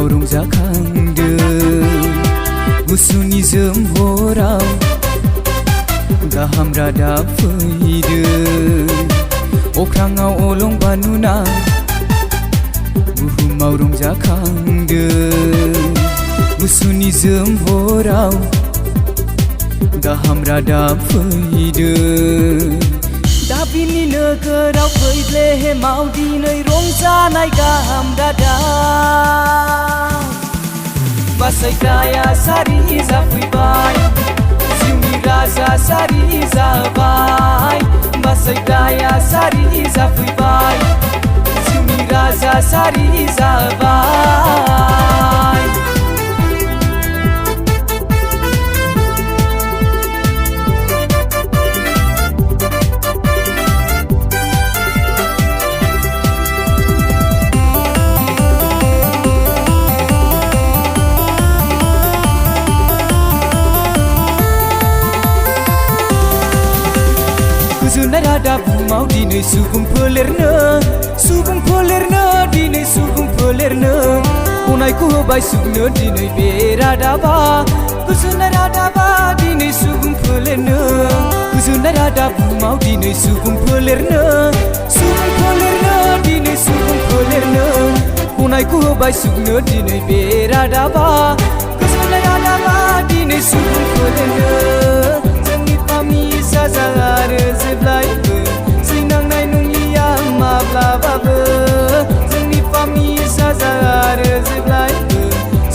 बुहुमाव रंजाखांदों गुसु निजोम हराव गाहाम रादाब फैदों अख्राङाव अलंबा नुना बुहुमाव रंजाखांदों गुसु निजोम हराव गाहाम रादाब फैदों दाबिनि नोगोराव फैब्लेमाव दिनै रंजानाय गाहाम रादाब बासायग्राया सारि जाफैबाय जिउनि राजा सारि जाबाय बासायग्राया सारि जाफैबाय जिउनि राजा सारि जाबाय गोजोननाय रादाब बुहुमाव दिनै सुबुं फोलेरनो दिनै सुबुं फोलेरनो गनायखौ होबाय सुबुंनो दिनै बे रादाबा गोजोननाय रादाबा दिनै सुबुं फोलेरनो गोजोननाय रादाब बुहुमाव दिनै सुबुं फोलेरनो दिनै सुबुं फोलेरनो गनायखौ होबाय सुबुंनो दिनै बे रादाबा गोजोननाय रादाबा दिनै सुबुं फोलेरनो साजा आरो जेब्लायबो सैनांनाय नंलिया माब्लाबाबो जोंनि फामि साजा आरो जेब्लायबो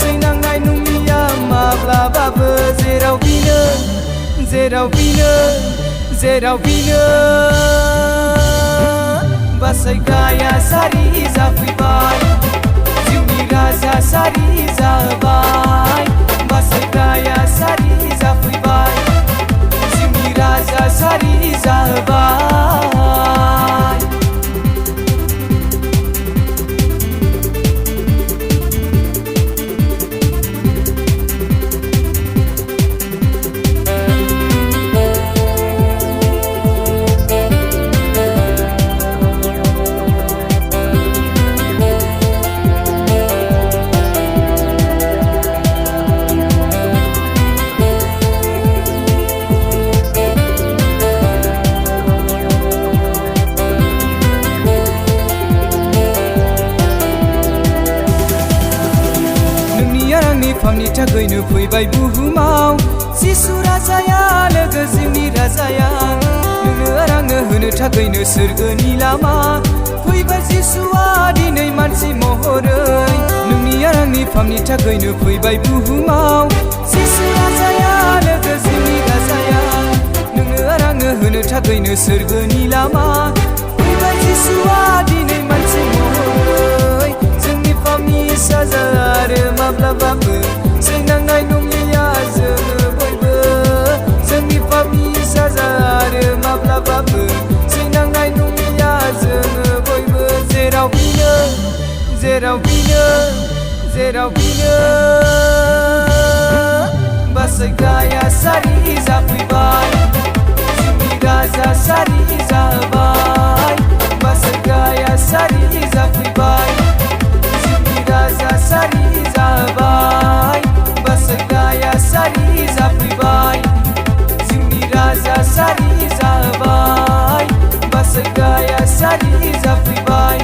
सैनांनाय नंलिया माब्लाबाबो जेराव बिनो बासायग्राया सारि जाफैबाय जिउनि राजा सारि जाबाय बासायग्राया सारि जाफैबाय राजा सारि जाबाय फामनि थाखायनो फैबाय बुहुमाव जिसु राजाया लोगो जिउनि राजाया नोंनो आंनो होनो थाखायनो सोरगोनि लामा फैबाय जिसुआ दिनै मानसि महरै नोंनि आंनि फामनि थाखायनो फैबाय बुहुमाव जिसु राजाया लोगो जिउनि राजाया नोंनो आंनो होनो थाखायनो सोरगोनि लामा फैबाय जिसुआ दिनै मानसि महरै जोंनि फामनि साजा आरो माब्लाबाबो सैनांनाय नंलिया जोङो बयबो जोंनि फामनि साजा आरो माब्लाबाबो सैनांनाय नंलिया जोङो बयबो जेराव बिनो बासायग्राया सारि जाफैबाय जिउनि राजा सारि जाबाय बासायग्राया सारि जाफैबाय राजा सारि जाबाय बासायग्राया सारि जाफैबाय जिउनि राजा सारि जाबाय बासायग्राया सारि जाफैबाय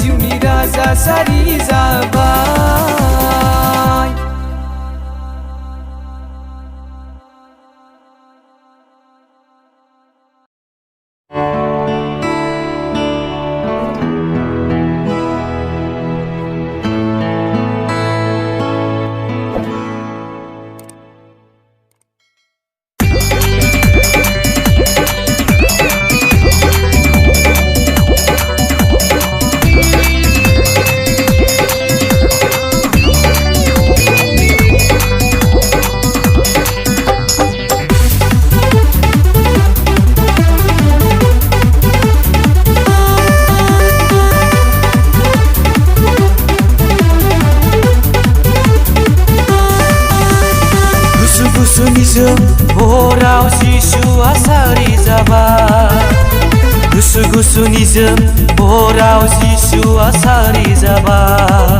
जिउनि राजा सारि जाबाय गुसुनिजों हराव जिसुआ सारि जाबाय गुसुनिजों हराव जिसुआ सारि जाबाय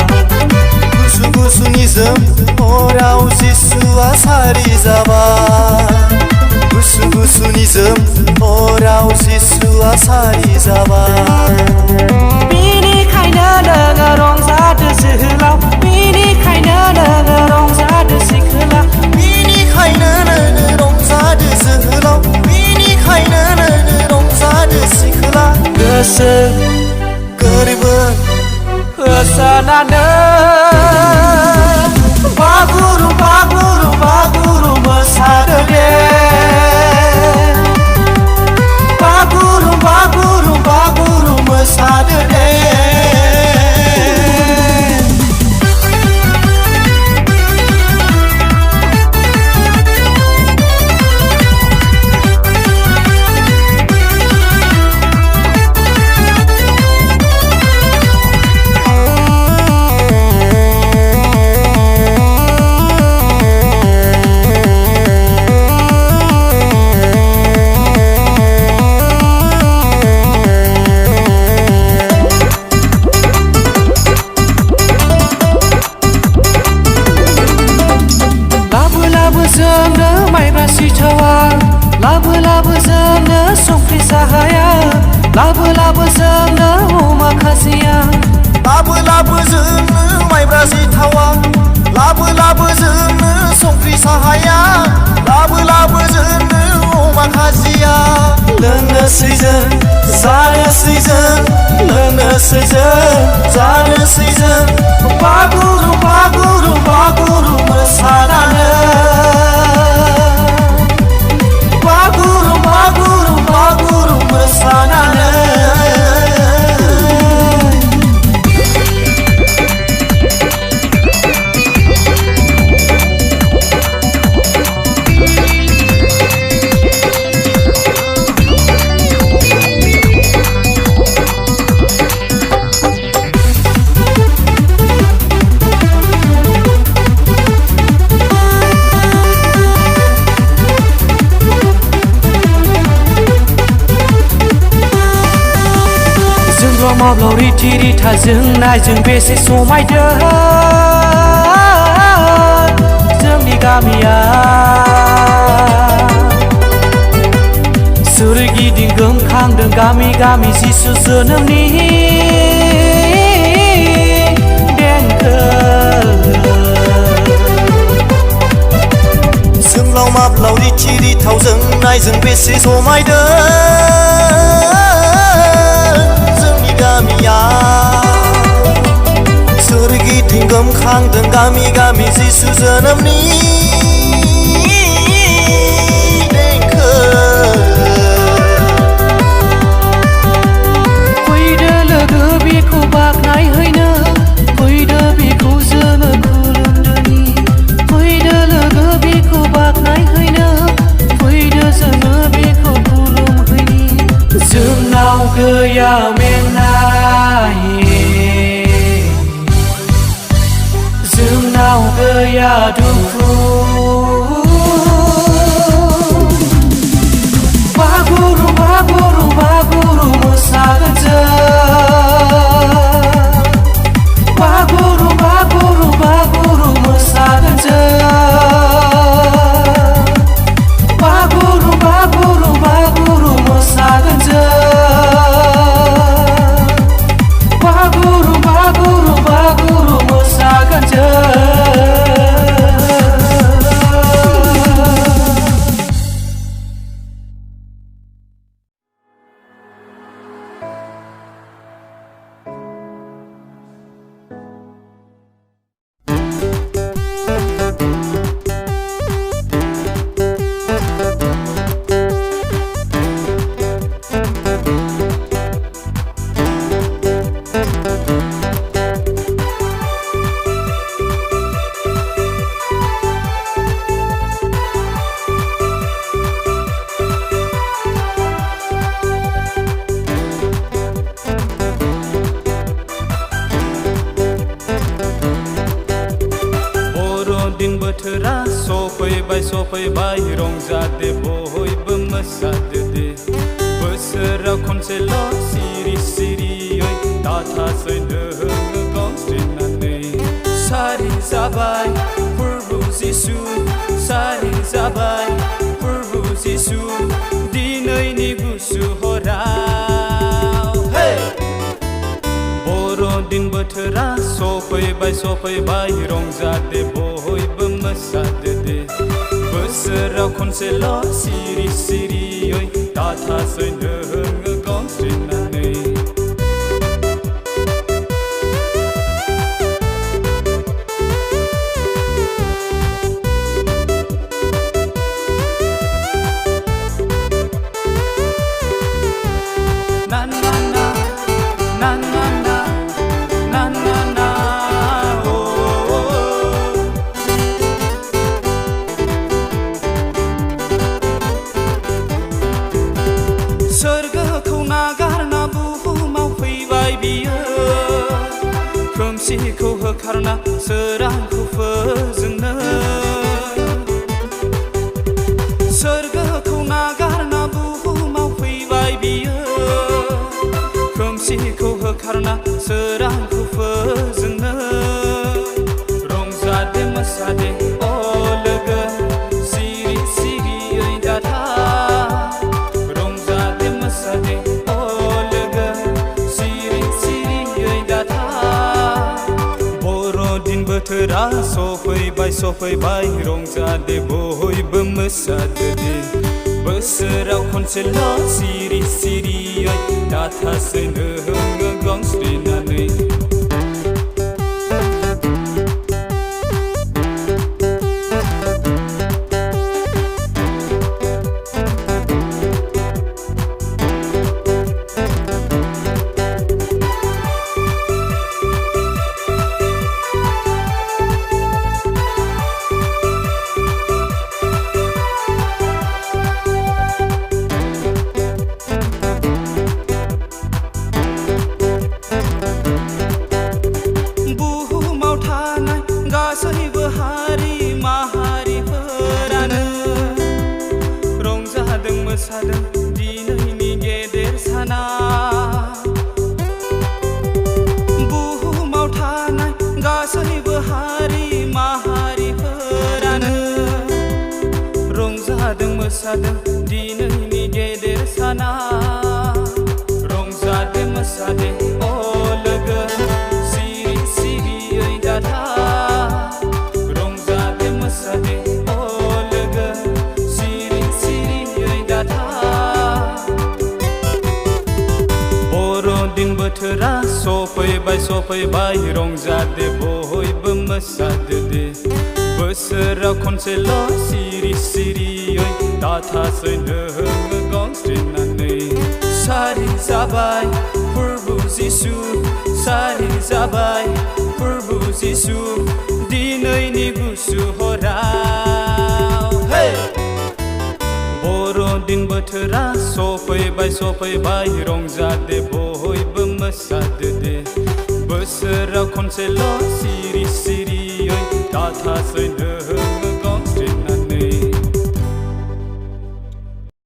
गुसुनिजों हराव जिसुआ सारि जाबाय गुसु गुसुनिजों हराव जिसुआ सारि जाबाय बेनिखायनो नोङो रंजादो जोहोलाव बेनिखायनो नोङो रंजादो सिखोला बेनिखायनो नोङो रंजादो जोहोलाव बेनिखायनो नोङो रंजादो सिखोला गोसो गोरबो होसारनानै बागुरुम्बा गुरुम्बा गुरु मोसादो दे बागुरुम्बा गुरुम्बा गुरु मोसादो दे लाबो लाबो जोंनो संख्रि साहाया लाबो लाबो जोंनो अमा खाजिया लाबो लाबो जोंनो माइब्रा सिथावा लाबो लाबो जोंनो संख्रि साहाया लाबो लाबो जोंनो अमा खाजिया लोंनोसै जों जानोसै जों लोंनोसै जों जानोसै जों बागुरुम्बा गुरुम्बा गुरु मोसानानै बागुरुम्बा गुरुम्बा गुरु मोसानानै माब्लाव रिथि रिथा जोंनायजों बेसे समायदों जोंनि गामिया सोरगिदिं गोमखांदों गामि गामि जिसु जोनोमनि देंखो जोंलाव माब्लाव रिथि रिथाव जोंनायजों बेसे समायदों गामिया सोरगिदिं गोमखांदों गामि गामि जिसु जोनोमनि देंखो फैदो लोगो बेखौ बाख्नायहैनो फैदो बेखौ जोङो खुलुमदोनि फैदो लोगो बेखौ बाख्नायहैनो फैदो जोङो बेखौ खुलुमहैनि जोंनाव गैया जोंनाव गैया दुखु बागुरुम्बा गुरुम्बा गुरु मोसागोन जों बागुरुम्बा गुरुम्बा गुरु मोसागोन जों बागुरुम्बा गुरुम्बा गुरु मोसागोन जों बागुरुम्बा गुरुम्बा गुरु मोसागोन जों बोथोरा सफैबाय रंजादो बयबो मोसादो दे बोसोराव खनसेल' सिरि सिरियै दाथासै नोङो गावस्रिनानै सारि जाबाय फोरबो जिसु सारि जाबाय फोरबो जिसु दिनैनि गुसु हराव बर'दिन बोथोरा सफैबाय रंजादे बयबो मोसादो दे बोसोराव खनसेल' सिरि सिरियै दाथासै नोङो गंस्रिनानै सोरगोखौ नागारना बुहुमाव फैबाय बियो खोमसिखौ होखारना सोरांखौ फोजोंनो सोरगोखौ नागारना बुहुमाव फैबाय बियो खोमसिखौ होखारना सोरांखौ फोजोंनो रंजादे मोसादे अ लोगो सिरि सिरियै दाथा बोथोरा सफैबाय रंजादे बयबो मोसादो दे बोसोराव खनसेल' सिरि सिरियै दाथासै नोङो गंस्रिनानै गासैबो हारि माहारिफोरानो रंजादों मोसादों दिनैनि गेदेर साना बुहुमाव थानाय गासैबो हारि माहारिफोरानो रंजादों मोसादों दिनैनि गेदेर साना रंजादों मोसादों अ लोगो सिरि सिरियै दाथा बर'दिन बोथोरा सफैबाय रंजादे बयबो मोसादो दे बोसोराव खनसेल' सिरि सिरियै दाथासै नोङो गंस्रिनानै सारि जाबाय फोरबो जिसु सारि जाबाय फोरबो जिसु दिनैनि गुसु हराव बर'दिन बोथोरा सफैबाय रंजादे बयबो मोसादो दे बोसोराव खनसेल' सिरि